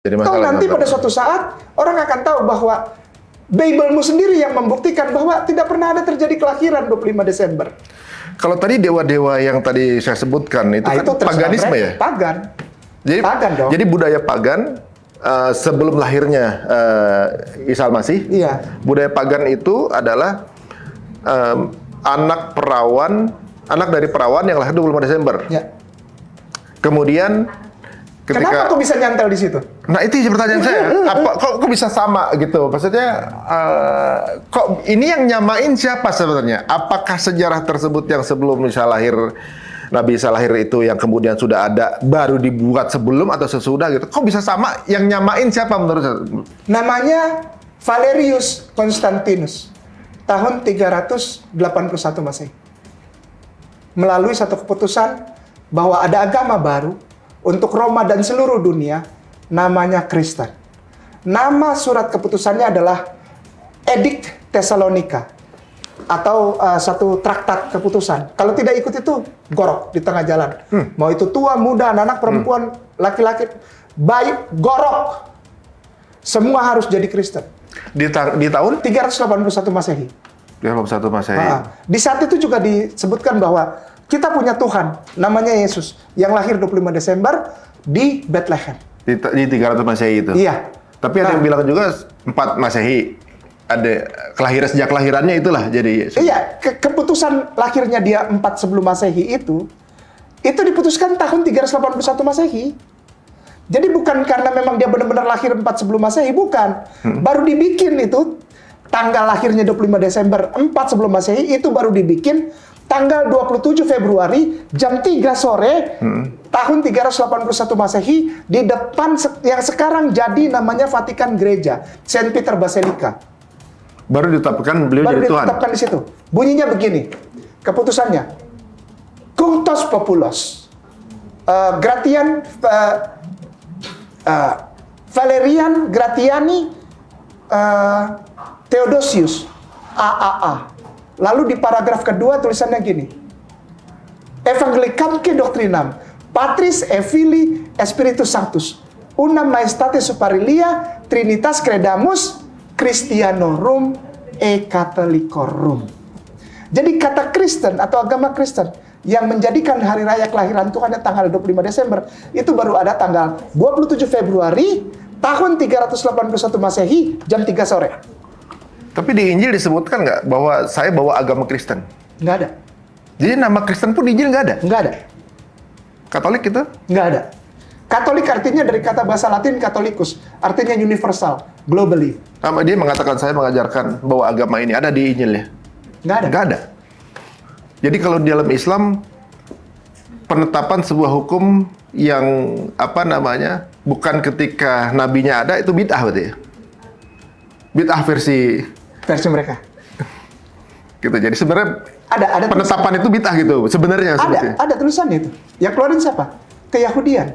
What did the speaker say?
Jadi Kalau nanti pada suatu saat orang akan tahu bahwa Bible-mu sendiri yang membuktikan bahwa tidak pernah ada terjadi kelahiran 25 Desember. Kalau tadi dewa-dewa yang tadi saya sebutkan itu kan itu paganisme ya? Pagan. Jadi, pagan dong. Jadi budaya pagan sebelum lahirnya Isa Al-Masih, iya. Budaya pagan itu adalah anak dari perawan yang lahir 25 Desember. Ya. Kemudian kenapa kok bisa nyantel di situ? Nah itu pertanyaan saya. Kok bisa sama gitu? Maksudnya kok ini yang nyamain siapa sebenarnya? Apakah sejarah tersebut yang sebelum Nabi Isa lahir itu yang kemudian sudah ada baru dibuat sebelum atau sesudah gitu? Kok bisa sama? Yang nyamain siapa menurut saya? Namanya Valerius Constantinus. Tahun 381 Masehi. Melalui satu keputusan bahwa ada agama baru untuk Roma dan seluruh dunia, namanya Kristen. Nama surat keputusannya adalah Edict Thessalonica, atau satu traktat keputusan. Kalau tidak ikut itu, gorok di tengah jalan. Mau itu tua, muda, anak, perempuan, laki-laki, baik, gorok. Semua harus jadi Kristen. Di tahun 381 Masehi. 381 Masehi. Di saat itu juga disebutkan bahwa kita punya Tuhan, namanya Yesus, yang lahir 25 Desember di Bethlehem. Di 300 Masehi itu? Iya. Tapi ada yang bilang juga 4 Masehi. Ada sejak kelahirannya itulah jadi Yesus. Iya, keputusan lahirnya dia 4 sebelum Masehi itu diputuskan tahun 381 Masehi. Jadi bukan karena memang dia benar-benar lahir 4 sebelum Masehi, bukan. Baru dibikin itu, tanggal lahirnya 25 Desember 4 sebelum Masehi, itu baru dibikin tanggal 27 Februari jam 3 sore tahun 381 Masehi di depan yang sekarang jadi namanya Vatikan Gereja, Saint Peter Basilica. Baru ditetapkan beliau jadi Tuhan. Baru ditetapkan di situ. Bunyinya begini, keputusannya. Cunctos Populos. Valerian Gratiani Theodosius AAA. Lalu di paragraf kedua tulisannya gini. Evangelicamque doctrinam Patris et Filii Spiritus Sanctus unam maestate superilia Trinitas credamus Christianorum e Catholicorum. Jadi kata Kristen atau agama Kristen yang menjadikan hari raya kelahiran Tuhan tanggal 25 Desember itu baru ada tanggal 27 Februari tahun 381 Masehi jam 3 sore. Tapi di Injil disebutkan nggak bahwa saya bawa agama Kristen? Nggak ada. Jadi nama Kristen pun di Injil nggak ada? Nggak ada. Katolik itu? Nggak ada. Katolik artinya dari kata bahasa Latin Catholicus, artinya universal, globally. Dia mengatakan saya mengajarkan bahwa agama ini ada di Injil ya? Nggak ada. Nggak ada. Jadi kalau di dalam Islam, penetapan sebuah hukum yang bukan ketika nabinya ada, itu bid'ah berarti ya? Bid'ah versi mereka. Gitu. Jadi sebenarnya ada penetapan itu bid'ah gitu sebenarnya. Ada tulisannya itu. Yang keluarin siapa? Keyahudian.